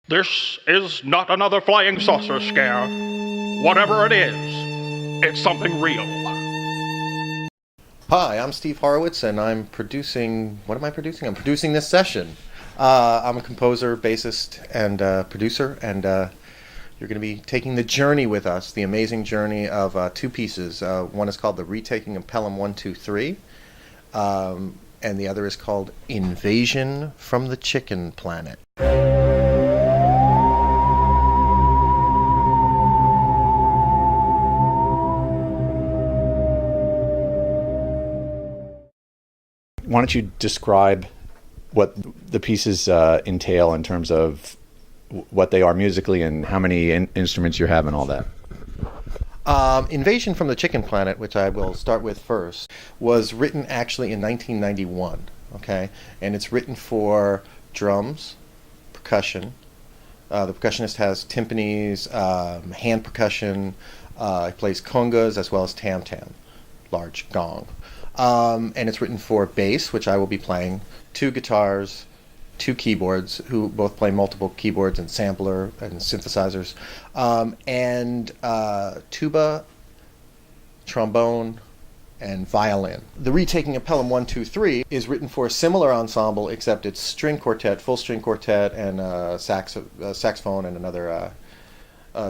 This is not another flying saucer scare. Whatever it is, it's something real. Hi, I'm Steve Horowitz, and I'm producing... What am I producing? I'm producing this session. I'm a composer, bassist, and producer, and you're going to be taking the journey with us, the amazing journey of two pieces. One is called The Retaking of Pelham 1, 2, 3, and the other is called Invasion from the Chicken Planet. Why don't you describe what the pieces entail in terms of what they are musically and how many instruments you have and all that? Invasion from the Chicken Planet, which I will start with first, was written actually in 1991, okay? And it's written for drums, percussion. The percussionist has timpanis, hand percussion. He plays congas as well as tam-tam, large gong. And it's written for bass, which I will be playing, two guitars, two keyboards, who both play multiple keyboards and sampler and synthesizers, and tuba, trombone, and violin. The Retaking of Pelham 1, 2, 3 is written for a similar ensemble, except it's string quartet, full string quartet, and saxophone and another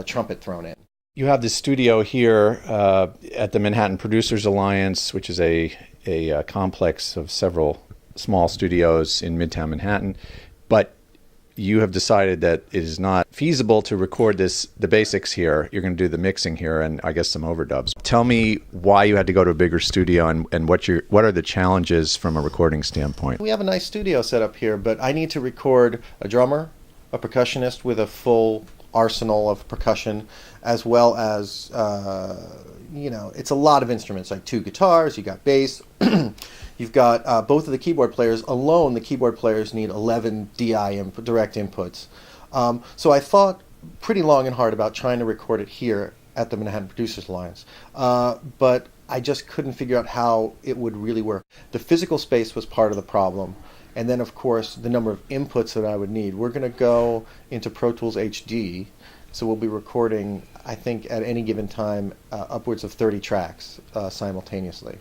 trumpet thrown in. You have the studio here at the Manhattan Producers Alliance, which is a complex of several small studios in Midtown Manhattan, but you have decided that it is not feasible to record the basics here. You're going to do the mixing here and I guess some overdubs. Tell me why you had to go to a bigger studio and what are the challenges from a recording standpoint? We have a nice studio set up here, but I need to record a drummer, a percussionist with a full arsenal of percussion, as well as it's a lot of instruments, like two guitars, you got bass, you've got both of the keyboard players. Alone, the keyboard players need 11 DI direct inputs. So I thought pretty long and hard about trying to record it here at the Manhattan Producers Alliance, but I just couldn't figure out how it would really work. The physical space was part of the problem. And then, of course, the number of inputs that I would need. We're going to go into Pro Tools HD, so we'll be recording, I think, at any given time, upwards of 30 tracks simultaneously.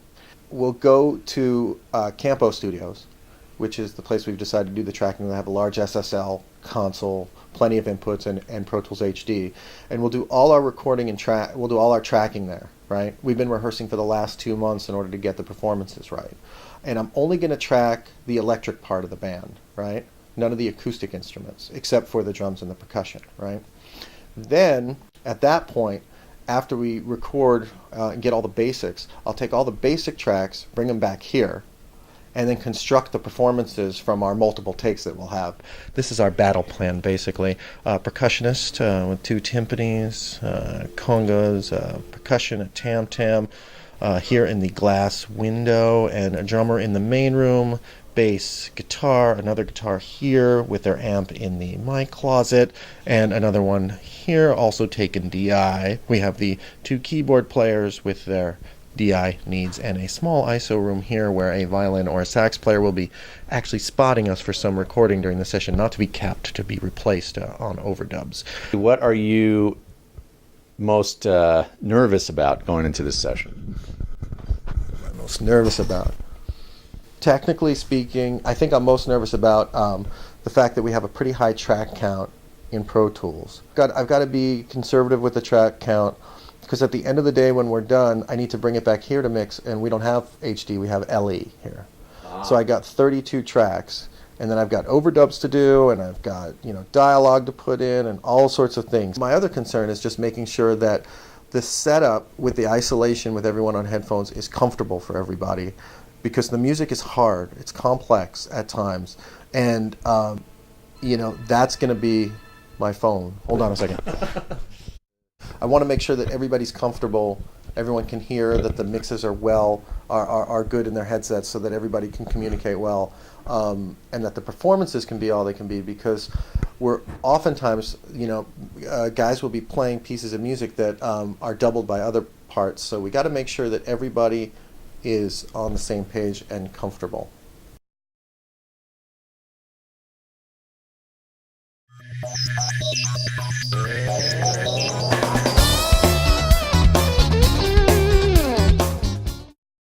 We'll go to Campo Studios, which is the place we've decided to do the tracking. They'll have a large SSL console, plenty of inputs, and Pro Tools HD. And we'll do all our recording and we'll do all our tracking there, right? We've been rehearsing for the last 2 months in order to get the performances right. And I'm only going to track the electric part of the band, right? None of the acoustic instruments, except for the drums and the percussion, right? Then, at that point, after we record and get all the basics, I'll take all the basic tracks, bring them back here, and then construct the performances from our multiple takes that we'll have. This is our battle plan, basically. Percussionist with two timpanis, congas, percussion, a tam-tam, here in the glass window, and a drummer in the main room, bass, guitar, another guitar here with their amp in the mic closet, and another one here, also taken DI. We have the two keyboard players with their DI needs, and a small ISO room here where a violin or a sax player will be actually spotting us for some recording during the session, not to be capped, to be replaced on overdubs. What are you most nervous about going into this session? I'm most nervous about? Technically speaking, I think I'm most nervous about the fact that we have a pretty high track count in Pro Tools. I've got to be conservative with the track count, because at the end of the day when we're done, I need to bring it back here to mix, and we don't have HD, we have LE here. So I got 32 tracks, and then I've got overdubs to do, and I've got dialogue to put in, and all sorts of things. My other concern is just making sure that the setup with the isolation with everyone on headphones is comfortable for everybody, because the music is hard, it's complex at times, and that's going to be my phone. Hold on a second. I want to make sure that everybody's comfortable, everyone can hear, that the mixes are good in their headsets so that everybody can communicate well, and that the performances can be all they can be, because we're oftentimes, guys will be playing pieces of music that are doubled by other parts, so we got to make sure that everybody is on the same page and comfortable.